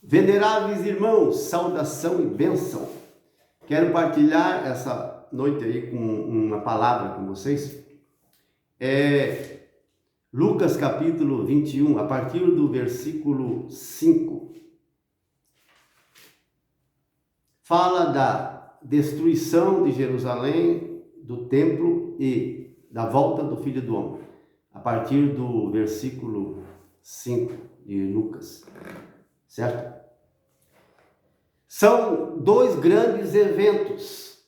Veneráveis irmãos, saudação e bênção. Quero partilhar essa noite aí com uma palavra com vocês. Lucas capítulo 21, a partir do versículo 5. Fala da destruição de Jerusalém, do templo e da volta do Filho do Homem. A partir do versículo 5 de Lucas. Certo? São dois grandes eventos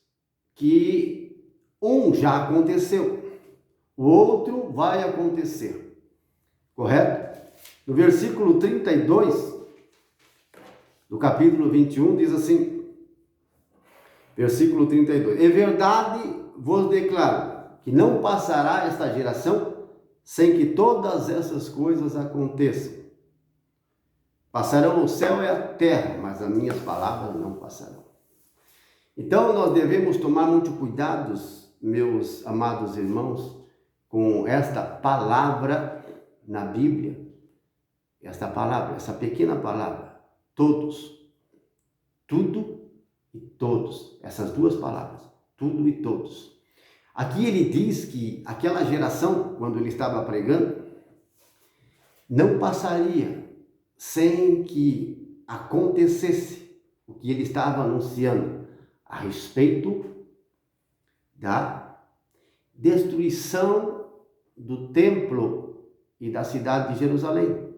que um já aconteceu, o outro vai acontecer. Correto? No versículo 32 do capítulo 21 diz assim, versículo 32: "Em verdade vos declaro que não passará esta geração sem que todas essas coisas aconteçam. Passarão o céu e a terra, mas as minhas palavras não passarão." Então nós devemos tomar muito cuidado, meus amados irmãos, com esta palavra na Bíblia. Esta palavra, essa pequena palavra, todos, tudo e todos, essas duas palavras, tudo e todos. Aqui ele diz que aquela geração, quando ele estava pregando, não passaria sem que acontecesse o que ele estava anunciando a respeito da destruição do templo e da cidade de Jerusalém.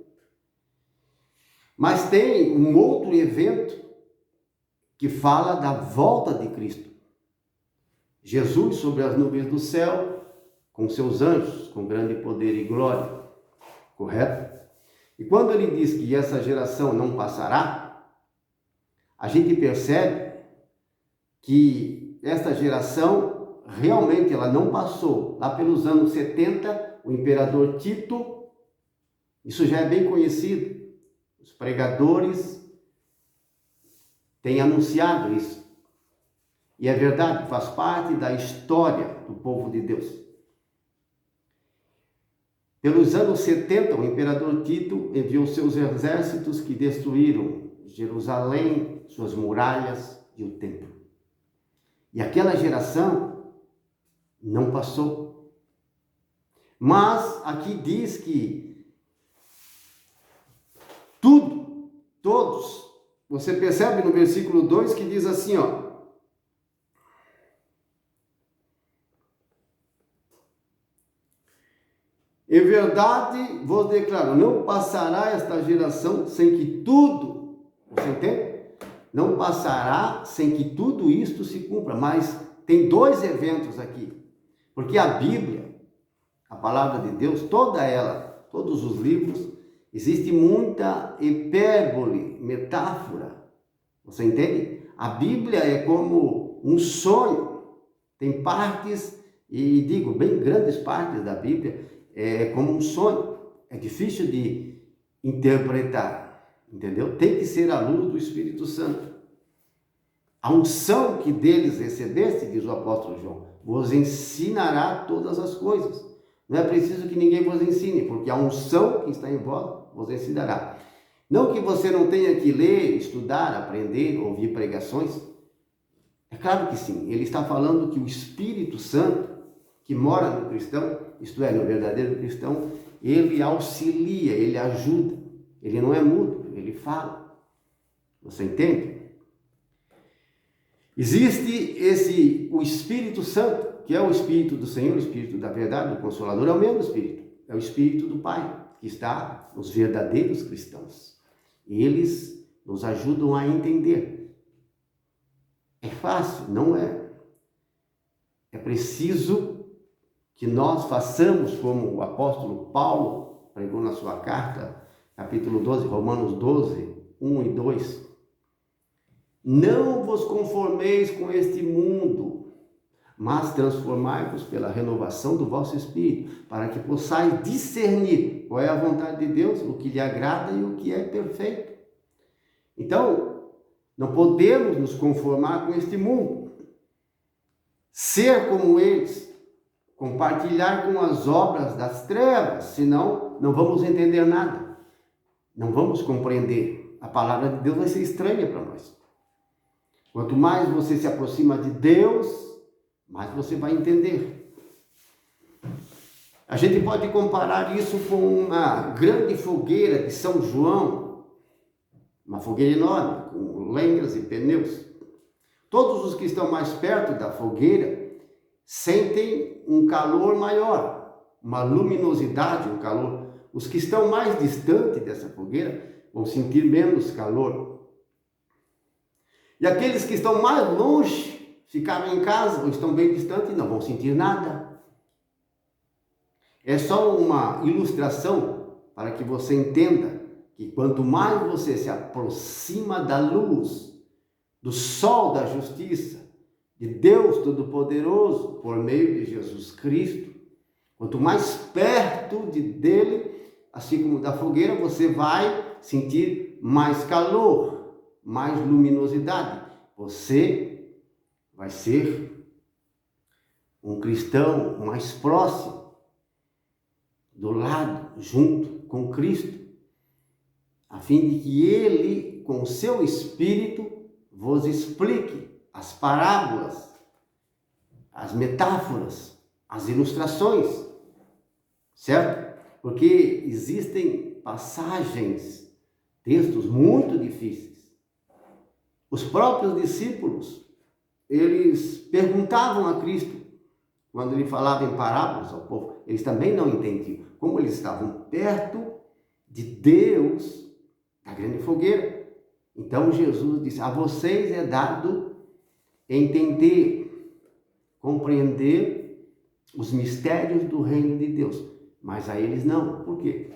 Mas tem um outro evento que fala da volta de Cristo. Jesus sobre as nuvens do céu, com seus anjos, com grande poder e glória. Correto? E quando ele diz que essa geração não passará, a gente percebe que essa geração realmente ela não passou. Lá pelos anos 70, o imperador Tito, isso já é bem conhecido, os pregadores têm anunciado isso. E é verdade, faz parte da história do povo de Deus. Pelos anos 70, o imperador Tito enviou seus exércitos que destruíram Jerusalém, suas muralhas e o templo. E aquela geração não passou. Mas aqui diz que tudo, todos, você percebe no versículo 2 que diz assim, ó: "Em verdade vos declaro, não passará esta geração sem que tudo," você entende? Não passará sem que tudo isto se cumpra. Mas tem dois eventos aqui. Porque a Bíblia, a palavra de Deus, toda ela, todos os livros, existe muita hipérbole, metáfora. Você entende? A Bíblia é como um sonho. Tem partes, e digo, bem grandes partes da Bíblia, é como um sonho, é difícil de interpretar, entendeu? Tem que ser à luz do Espírito Santo. A unção que deles recebeste, diz o apóstolo João, vos ensinará todas as coisas. Não é preciso que ninguém vos ensine, porque a unção que está em vós vos ensinará. Não que você não tenha que ler, estudar, aprender, ouvir pregações. É claro que sim, ele está falando que o Espírito Santo, que mora no cristão, isto é, no verdadeiro cristão, ele auxilia, ele ajuda, ele não é mudo, ele fala. Você entende? Existe o Espírito Santo, que é o Espírito do Senhor, o Espírito da verdade, o Consolador, é o mesmo Espírito, é o Espírito do Pai, que está nos verdadeiros cristãos. E eles nos ajudam a entender. É fácil? Não é. É preciso que nós façamos como o apóstolo Paulo pregou na sua carta, capítulo 12, Romanos 12, 1 e 2. "Não vos conformeis com este mundo, mas transformai-vos pela renovação do vosso espírito, para que possais discernir qual é a vontade de Deus, o que lhe agrada e o que é perfeito." Então, não podemos nos conformar com este mundo, ser como eles, compartilhar com as obras das trevas, senão não vamos entender nada, não vamos compreender. a palavra de Deus vai ser estranha para nós. Quanto mais você se aproxima de Deus, mais você vai entender. A gente pode comparar isso com uma grande fogueira de São João, uma fogueira enorme, com lenhas e pneus. Todos os que estão mais perto da fogueira sentem um calor maior, uma luminosidade, um calor. Os que estão mais distantes dessa fogueira vão sentir menos calor. E aqueles que estão mais longe, ficaram em casa ou estão bem distantes, não vão sentir nada. É só uma ilustração para que você entenda que quanto mais você se aproxima da luz, do sol da justiça, de Deus Todo-Poderoso, por meio de Jesus Cristo, quanto mais perto dele, assim como da fogueira, você vai sentir mais calor, mais luminosidade. Você vai ser um cristão mais próximo, do lado, junto com Cristo, a fim de que Ele, com o seu Espírito, vos explique as parábolas, as metáforas, as ilustrações, certo? Porque existem passagens, textos muito difíceis. Os próprios discípulos, eles perguntavam a Cristo, quando ele falava em parábolas ao povo, eles também não entendiam. Como eles estavam perto de Deus, da grande fogueira. Então Jesus disse, a vocês é dado entender, compreender os mistérios do reino de Deus. Mas a eles não. Por quê?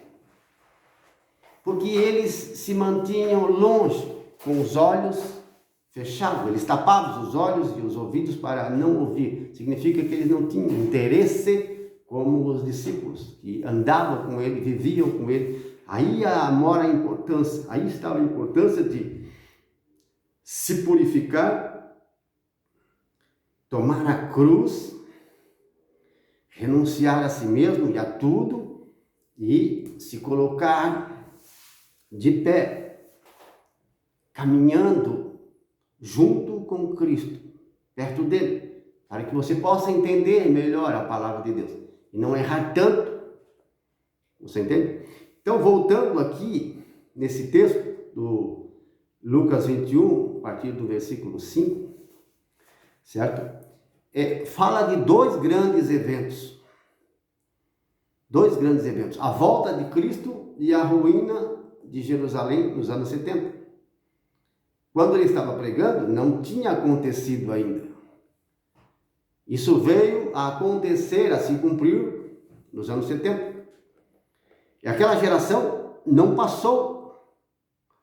Porque eles se mantinham longe, com os olhos fechados. Eles tapavam os olhos e os ouvidos para não ouvir. Significa que eles não tinham interesse como os discípulos, que andavam com ele, viviam com ele. Aí mora a importância, aí estava a importância de se purificar, tomar a cruz, renunciar a si mesmo e a tudo e se colocar de pé, caminhando junto com Cristo, perto dele, para que você possa entender melhor a palavra de Deus e não errar tanto. Você entende? Então, voltando aqui nesse texto do Lucas 21, a partir do versículo 5, certo? Fala de dois grandes eventos. Dois grandes eventos. A volta de Cristo e a ruína de Jerusalém nos anos 70. Quando ele estava pregando, não tinha acontecido ainda. Isso veio a acontecer, a se cumprir nos anos 70. E aquela geração não passou,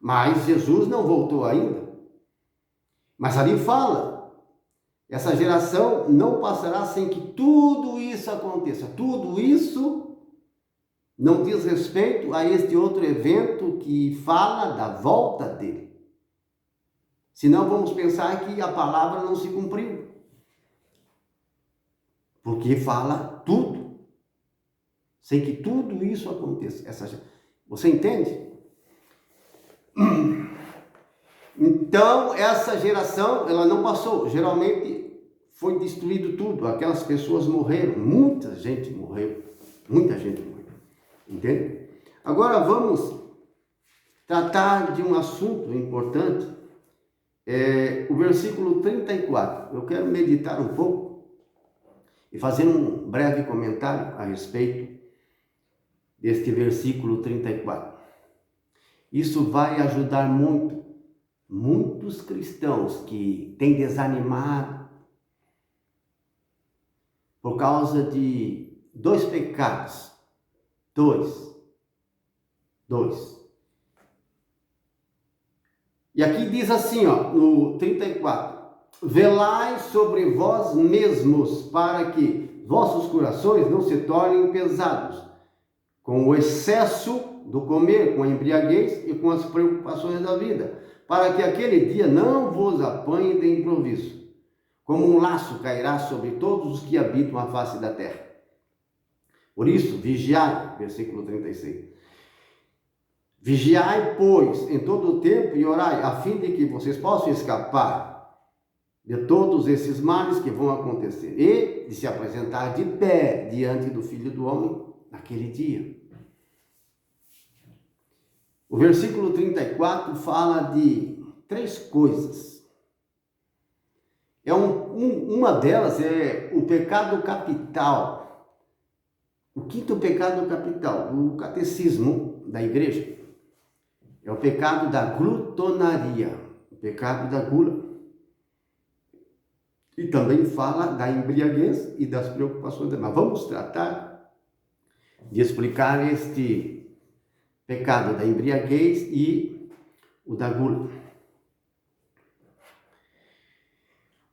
mas Jesus não voltou ainda. Mas ali fala, essa geração não passará sem que tudo isso aconteça. Tudo isso não diz respeito a este outro evento que fala da volta dele. Senão vamos pensar que a palavra não se cumpriu. Porque fala tudo. Sem que tudo isso aconteça. Você entende? Então, essa geração, ela não passou. Geralmente, foi destruído tudo. Aquelas pessoas morreram. Muita gente morreu. Muita gente morreu. Entende? Agora, vamos tratar de um assunto importante. O versículo 34. Eu quero meditar um pouco e fazer um breve comentário a respeito deste versículo 34. Isso vai ajudar muitos cristãos que têm desanimado por causa de dois pecados. Dois. E aqui diz assim, no 34. Velai sobre vós mesmos, para que vossos corações não se tornem pesados, com o excesso do comer, com a embriaguez e com as preocupações da vida, para que aquele dia não vos apanhe de improviso, como um laço cairá sobre todos os que habitam a face da terra. Por isso, vigiai, versículo 36. Vigiai, pois, em todo o tempo e orai, a fim de que vocês possam escapar de todos esses males que vão acontecer e de se apresentar de pé diante do Filho do Homem naquele dia. O versículo 34 fala de 3 coisas. Uma delas é o pecado capital. O 5º pecado capital do catecismo da igreja é o pecado da glutonaria, o pecado da gula. E também fala da embriaguez e das preocupações demais. Vamos tratar de explicar este pecado da embriaguez e o da gula.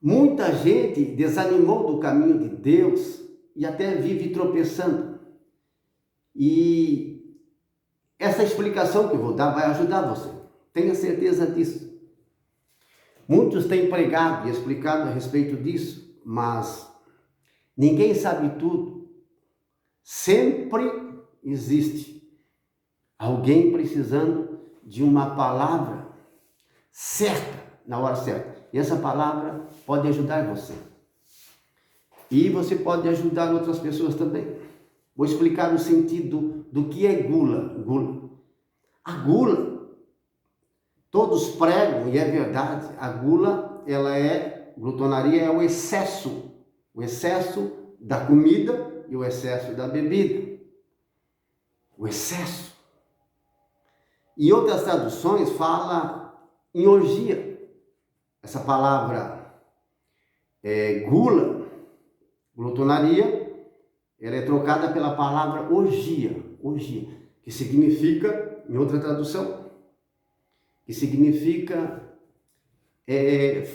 Muita gente desanimou do caminho de Deus e até vive tropeçando. E essa explicação que eu vou dar vai ajudar você. Tenha certeza disso. Muitos têm pregado e explicado a respeito disso, mas ninguém sabe tudo. Sempre existe alguém precisando de uma palavra certa, na hora certa. E essa palavra pode ajudar você. E você pode ajudar outras pessoas também. Vou explicar o sentido do que é gula. A gula, todos pregam, e é verdade, a gula, glutonaria é o excesso da comida e o excesso da bebida. O excesso. Em outras traduções fala em orgia. Essa palavra glutonaria, ela é trocada pela palavra orgia, que significa, em outra tradução, que significa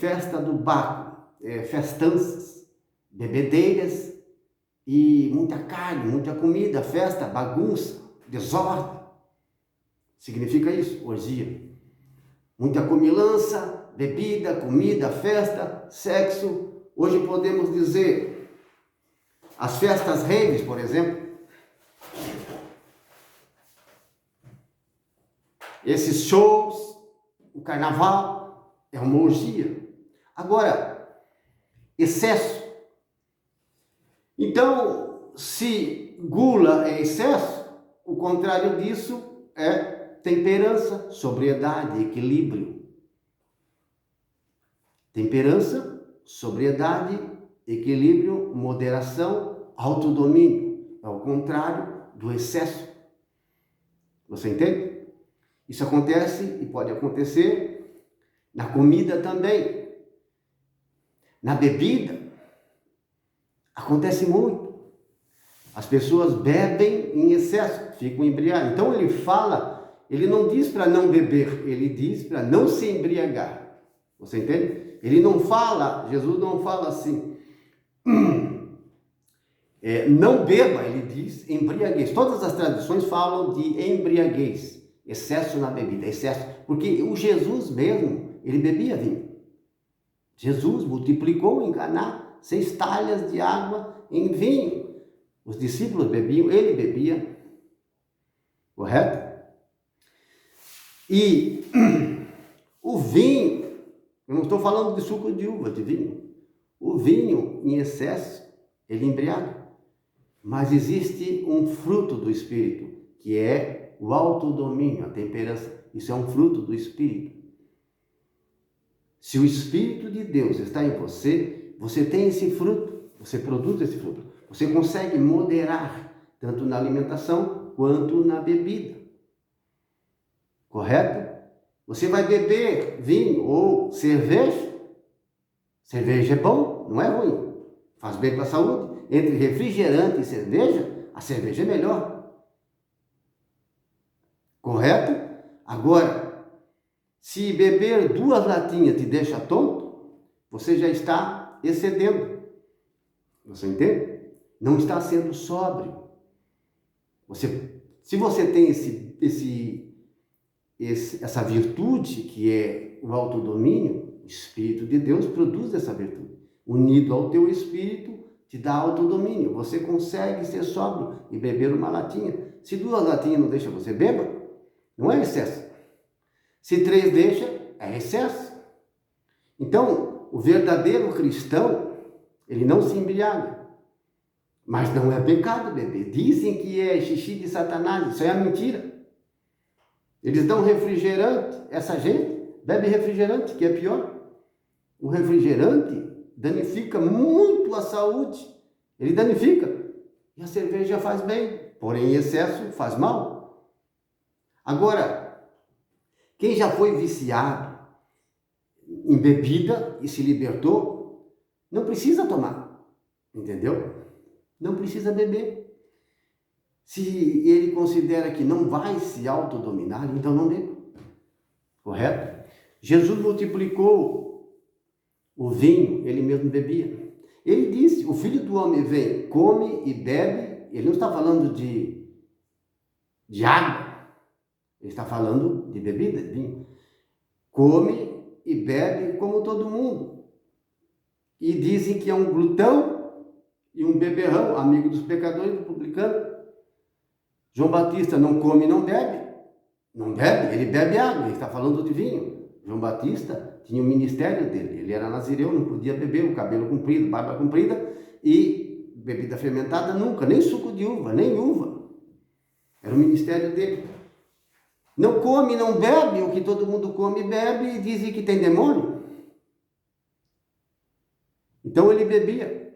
festa do baco, festanças, bebedeiras e muita carne, muita comida, festa, bagunça, desordem. Significa isso, orgia. Muita comilança, bebida, comida, festa, sexo. Hoje podemos dizer, as festas raves, por exemplo, esses shows, o carnaval, é uma orgia. Agora, excesso. Então, se gula é excesso, o contrário disso é temperança, sobriedade, equilíbrio. Temperança, sobriedade, equilíbrio, moderação, autodomínio. É o contrário do excesso. Você entende? Isso acontece e pode acontecer na comida também. Na bebida, acontece muito. As pessoas bebem em excesso, ficam embriagadas. Então ele não diz para não beber, ele diz para não se embriagar. Você entende? Jesus não fala assim, não beba, ele diz embriaguez. Todas as tradições falam de embriaguez, excesso na bebida, excesso. Porque o Jesus mesmo, ele bebia vinho. Jesus multiplicou em Caná 6 talhas de água em vinho. Os discípulos bebiam, ele bebia. Correto? E o vinho, eu não estou falando de suco de uva, de vinho. O vinho em excesso, ele embriaga. Mas existe um fruto do Espírito, que é o autodomínio, a temperança. Isso é um fruto do Espírito. Se o Espírito de Deus está em você, você tem esse fruto, você produz esse fruto. Você consegue moderar, tanto na alimentação quanto na bebida. Correto? Você vai beber vinho ou cerveja. Cerveja é bom, não é ruim. Faz bem para a saúde. Entre refrigerante e cerveja, a cerveja é melhor. Correto? Agora, se beber 2 latinhas te deixa tonto, você já está excedendo. Você entende? Não está sendo sóbrio. Se você tem essa virtude que é o autodomínio, o Espírito de Deus produz essa virtude. Unido ao teu Espírito, te dá autodomínio. Você consegue ser sóbrio e beber uma latinha. Se 2 latinhas não deixam você bêbado, não é excesso. Se 3 deixa, é excesso. Então, o verdadeiro cristão, ele não se embriaga. Mas não é pecado beber. Dizem que é xixi de Satanás, isso é a mentira. Eles dão refrigerante, essa gente bebe refrigerante, que é pior. O refrigerante danifica muito a saúde. Ele danifica. E a cerveja faz bem, porém em excesso faz mal. Agora, quem já foi viciado em bebida e se libertou, não precisa tomar, entendeu? Não precisa beber. Se ele considera que não vai se autodominar, então não beba. Correto? Jesus multiplicou o vinho, ele mesmo bebia. Ele disse, o Filho do Homem vem, come e bebe. Ele não está falando de água. Ele está falando de bebida, de vinho. Come e bebe como todo mundo. E dizem que é um glutão e um beberrão, amigo dos pecadores, do publicano. João Batista não come e não bebe. Não bebe, ele bebe água, ele está falando de vinho. João Batista tinha o ministério dele, ele era nazireu, não podia beber, o cabelo comprido, barba comprida e bebida fermentada nunca, nem suco de uva, nem uva. Era o ministério dele. Não come, não bebe o que todo mundo come e bebe e dizem que tem demônio. Então ele bebia,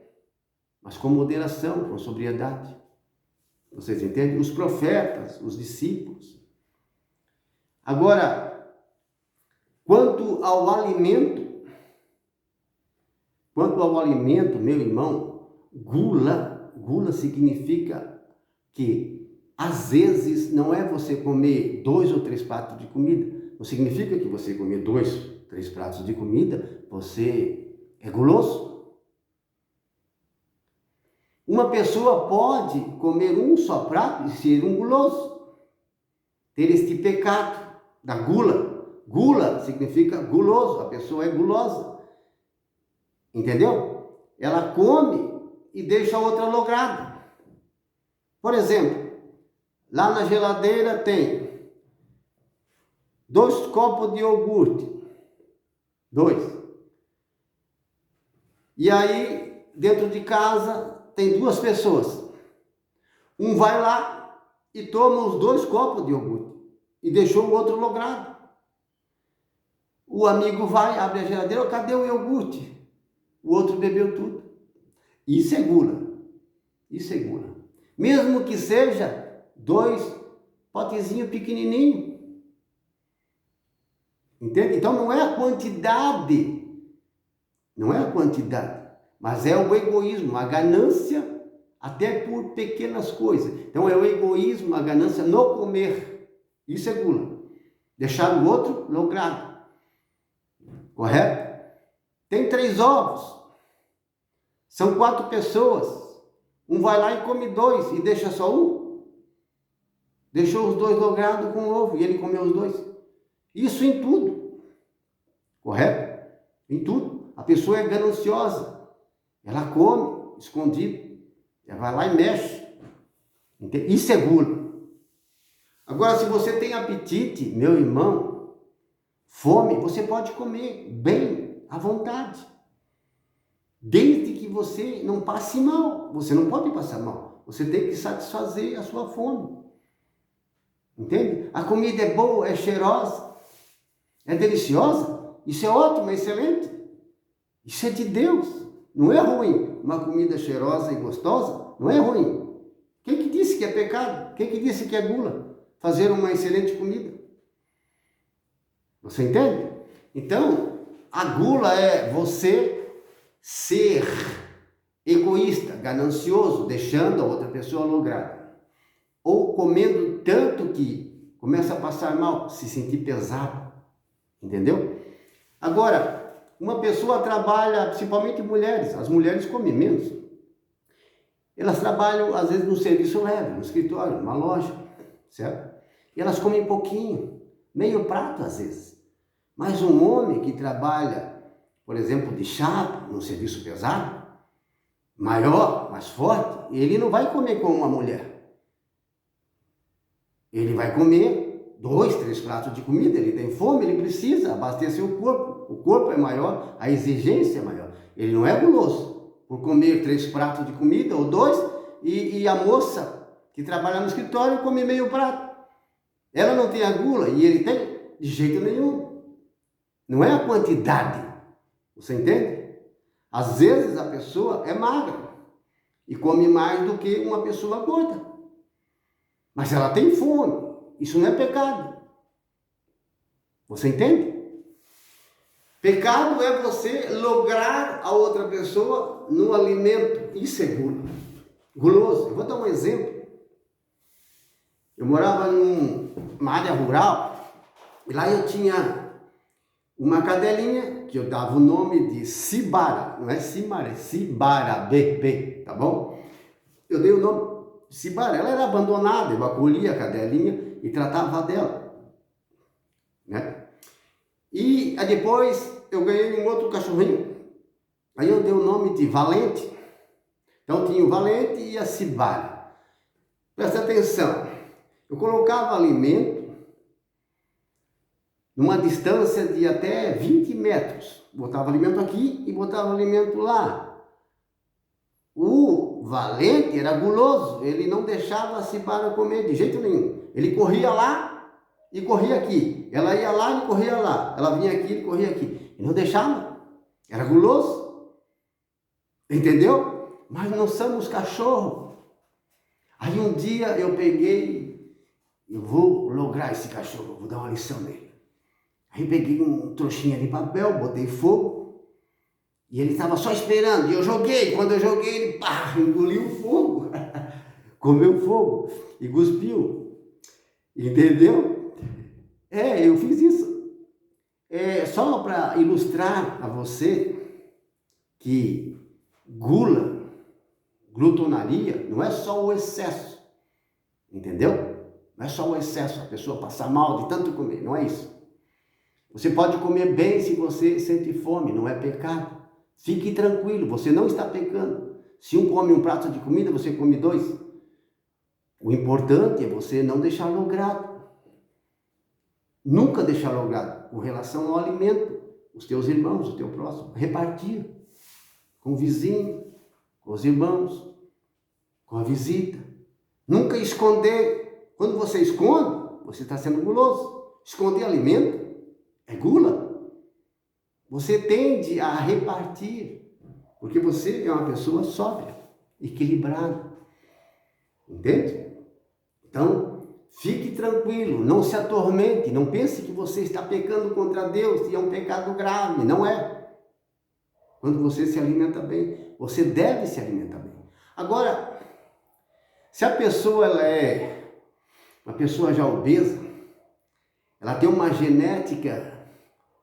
mas com moderação, com sobriedade. Vocês entendem? Os profetas, os discípulos. Agora, quanto ao alimento, meu irmão, gula significa que, às vezes, não é você comer 2 ou 3 pratos de comida. Não significa que você comer 2, 3 pratos de comida, você é guloso. Uma pessoa pode comer um só prato e ser um guloso. Ter este pecado da gula. Gula significa guloso, a pessoa é gulosa. Entendeu? Ela come e deixa a outra lograda. Por exemplo, lá na geladeira tem 2 copos de iogurte. 2. E aí, dentro de casa, tem 2 pessoas. Um vai lá e toma os 2 copos de iogurte e deixou o outro logrado. O amigo vai, abre a geladeira, cadê o iogurte? O outro bebeu tudo. Isso é gula. Isso é gula. Mesmo que seja 2 potezinhos pequenininhos. Entende? Então não é a quantidade. Não é a quantidade. Mas é o egoísmo, a ganância, até por pequenas coisas. Então é o egoísmo, a ganância no comer. Isso é gula. Deixar o outro logrado. Correto? Tem 3 ovos. São 4 pessoas. Um vai lá e come 2 e deixa só um. Deixou os 2 logrados com o ovo e ele comeu os 2. Isso em tudo. Correto? Em tudo. A pessoa é gananciosa. Ela come escondido. Ela vai lá e mexe. Isso é gula. Agora, se você tem apetite, meu irmão, fome, você pode comer bem, à vontade. Desde que você não passe mal. Você não pode passar mal. Você tem que satisfazer a sua fome. Entende? A comida é boa, é cheirosa, é deliciosa. Isso é ótimo, é excelente. Isso é de Deus. Não é ruim. Uma comida cheirosa e gostosa não é ruim. Quem que disse que é pecado? Quem que disse que é gula? Fazer uma excelente comida. Você entende? Então, a gula é você ser egoísta, ganancioso, deixando a outra pessoa lograda. Ou comendo tanto que começa a passar mal, se sentir pesado. Entendeu? Agora, uma pessoa trabalha, principalmente mulheres, as mulheres comem menos. Elas trabalham, às vezes, no serviço leve, no escritório, numa loja, certo? E elas comem pouquinho, meio prato às vezes. Mas um homem que trabalha, por exemplo, de chapa, num serviço pesado, maior, mais forte, ele não vai comer como uma mulher. Ele vai comer 2, 3 pratos de comida, ele tem fome, ele precisa abastecer o corpo. O corpo é maior, a exigência é maior. Ele não é guloso por comer 3 pratos de comida ou 2, e a moça que trabalha no escritório come meio prato. Ela não tem a gula e ele tem? De jeito nenhum. Não é a quantidade. Você entende? Às vezes a pessoa é magra e come mais do que uma pessoa gorda. Mas ela tem fome. Isso não é pecado. Você entende? Pecado é você lograr a outra pessoa no alimento. Isso é gula. Guloso. Eu vou dar um exemplo. Eu morava numa área rural e lá eu tinha uma cadelinha que eu dava o nome de Cibara. Não é Cimara, é Cibara, B, tá bom? Eu dei o nome de Cibara. Ela era abandonada, eu acolhia a cadelinha e tratava dela, né? E aí depois eu ganhei um outro cachorrinho. Aí eu dei o nome de Valente. Então tinha o Valente e a Cibara. Presta atenção. Eu colocava alimento numa distância de até 20 metros. Botava alimento aqui e botava alimento lá. O Valente era guloso. Ele não deixava a Cibara comer de jeito nenhum. Ele corria lá e corria aqui. Ela ia lá e corria lá. Ela vinha aqui e corria aqui. E não deixava. Era guloso. Entendeu? Mas não somos cachorro. Aí um dia eu peguei, eu vou lograr esse cachorro, vou dar uma lição nele. Aí peguei um trouxinha de papel, botei fogo, e ele estava só esperando, e eu joguei. Quando eu joguei, ele engoliu o fogo, comeu fogo e cuspiu. Entendeu? Eu fiz isso. Só para ilustrar a você que glutonaria, não é só o excesso, entendeu? Não é só o excesso, a pessoa passar mal de tanto comer, não é isso. Você pode comer bem se você sente fome, não é pecado. Fique tranquilo, você não está pecando. Se um come um prato de comida, você come 2. O importante é você não deixar logrado. Nunca deixar logrado com relação ao alimento. Os teus irmãos, o teu próximo, repartir com o vizinho, com os irmãos, com a visita. Nunca esconder. Quando você esconde, você está sendo guloso. Esconder alimento é gula. Você tende a repartir, porque você é uma pessoa sóbria, equilibrada. Entende? Então, fique tranquilo, não se atormente, não pense que você está pecando contra Deus, e é um pecado grave, não é. Quando você se alimenta bem, você deve se alimentar bem. Agora, se a pessoa ela é uma pessoa já obesa, ela tem uma genética,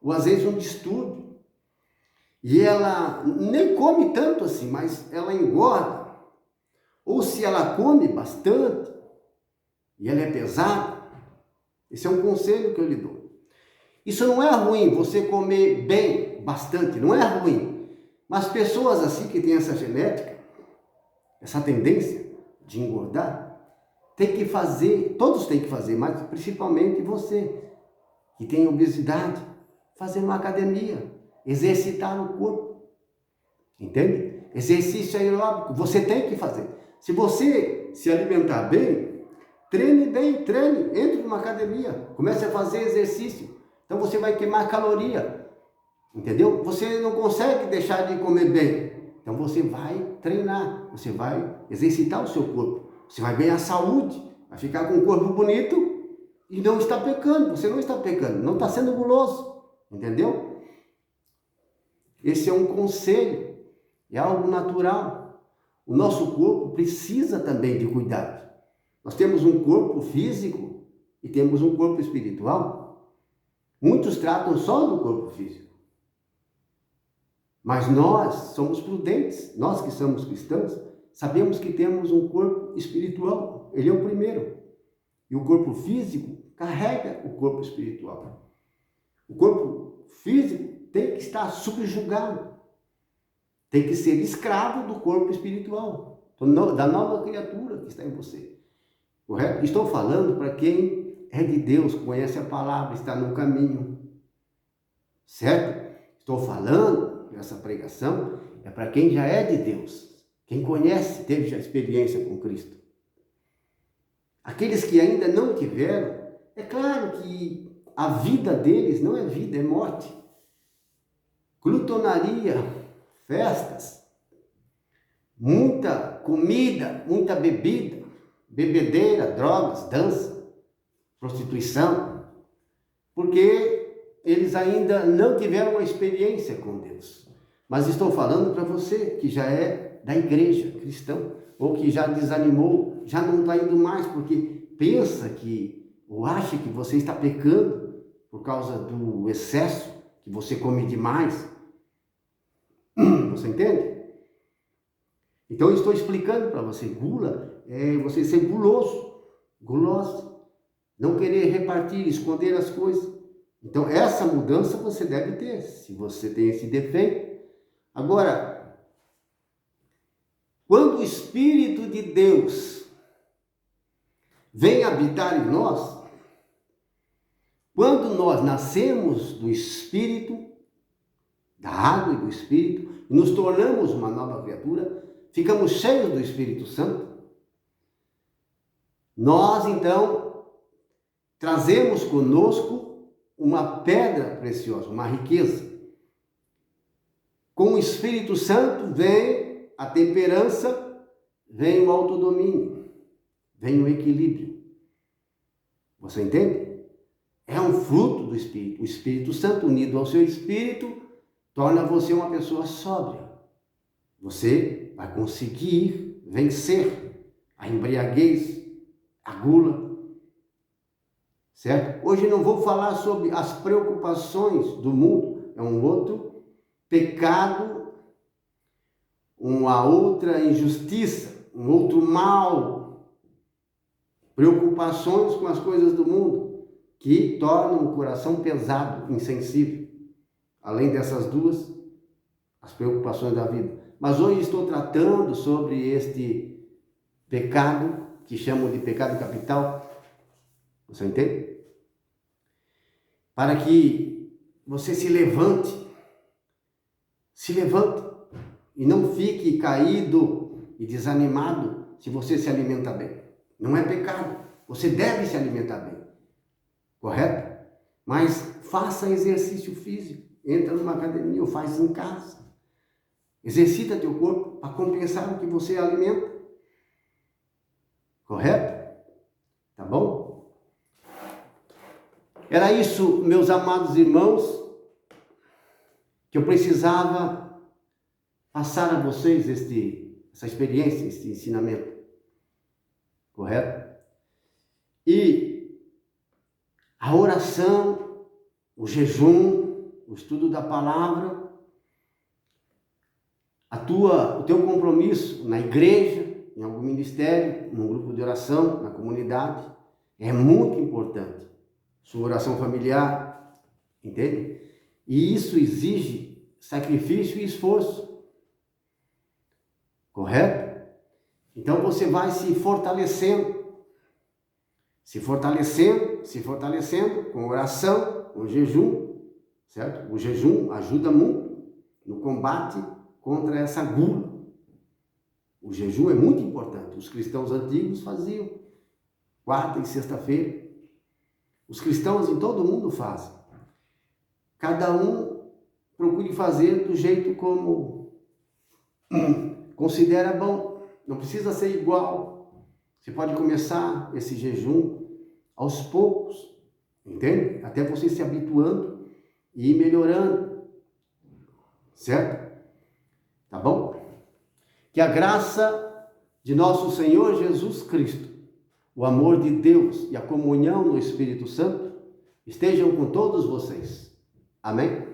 ou às vezes um distúrbio, e ela nem come tanto assim, mas ela engorda, ou se ela come bastante, e ela é pesada, esse é um conselho que eu lhe dou. Isso não é ruim, você comer bem, bastante, não é ruim, mas pessoas assim que têm essa genética, essa tendência de engordar, tem que fazer, todos têm que fazer, mas principalmente você, que tem obesidade, fazer uma academia, exercitar o corpo, entende? Exercício aeróbico, você tem que fazer. Se você se alimentar bem, treine, entre numa academia, comece a fazer exercício, então você vai queimar caloria, entendeu? Você não consegue deixar de comer bem, então você vai treinar, você vai exercitar o seu corpo, você vai ganhar saúde, vai ficar com um corpo bonito e não está pecando, você não está pecando, não está sendo guloso, entendeu? Esse é um conselho, é algo natural. O nosso corpo precisa também de cuidado. Nós temos um corpo físico e temos um corpo espiritual. Muitos tratam só do corpo físico. Mas nós somos prudentes, nós que somos cristãos, sabemos que temos um corpo espiritual, ele é o primeiro. E o corpo físico carrega o corpo espiritual. O corpo físico tem que estar subjugado, tem que ser escravo do corpo espiritual, da nova criatura que está em você. Correto? Estou falando para quem é de Deus, conhece a palavra, está no caminho. Certo? Estou falando, essa pregação é para quem já é de Deus, quem conhece, teve já experiência com Cristo. Aqueles que ainda não tiveram, é claro que a vida deles não é vida, é morte. Glutonaria, festas, muita comida, muita bebida, bebedeira, drogas, dança, prostituição, porque eles ainda não tiveram uma experiência com Deus. Mas estou falando para você que já é da igreja cristão, ou que já desanimou, já não está indo mais, porque pensa que, ou acha que você está pecando por causa do excesso, que você come demais. Você entende? Então eu estou explicando para você, gula é você ser guloso, gulosa, não querer repartir, esconder as coisas. Então essa mudança você deve ter, se você tem esse defeito. Agora, quando o Espírito de Deus vem habitar em nós, quando nós nascemos do Espírito, da água e do Espírito, e nos tornamos uma nova criatura, ficamos cheios do Espírito Santo, nós então trazemos conosco uma pedra preciosa, uma riqueza. Com o Espírito Santo vem a temperança, vem o autodomínio, vem o equilíbrio. Você entende? É um fruto do Espírito. O Espírito Santo, unido ao seu Espírito, torna você uma pessoa sóbria. Você vai conseguir vencer a embriaguez, a gula. Certo? Hoje não vou falar sobre as preocupações do mundo. É um outro pecado, uma outra injustiça, um outro mal. Preocupações com as coisas do mundo que tornam o coração pesado, insensível. Além dessas duas, as preocupações da vida. Mas hoje estou tratando sobre este pecado, que chamam de pecado capital. Você entende? Para que você se levante e não fique caído e desanimado se você se alimenta bem. Não é pecado, você deve se alimentar bem, correto? Mas faça exercício físico, entra numa academia ou faz em casa. Exercita teu corpo para compensar o que você alimenta, correto? Tá bom? Era isso, meus amados irmãos, que eu precisava passar a vocês essa experiência, esse ensinamento. Correto? E a oração, o jejum, o estudo da palavra, o teu compromisso na igreja, em algum ministério, num grupo de oração, na comunidade, é muito importante. Sua oração familiar, entende? E isso exige sacrifício e esforço. Correto? Então você vai se fortalecendo com oração, com jejum, certo? O jejum ajuda muito no combate contra essa gula. O jejum é muito importante. Os cristãos antigos faziam quarta e sexta-feira. Os cristãos em todo o mundo fazem. Cada um procure fazer do jeito como considera bom. Não precisa ser igual. Você pode começar esse jejum aos poucos, entende? Até você se habituando e ir melhorando, certo? Tá bom? Que a graça de nosso Senhor Jesus Cristo, o amor de Deus e a comunhão do Espírito Santo estejam com todos vocês. Amém?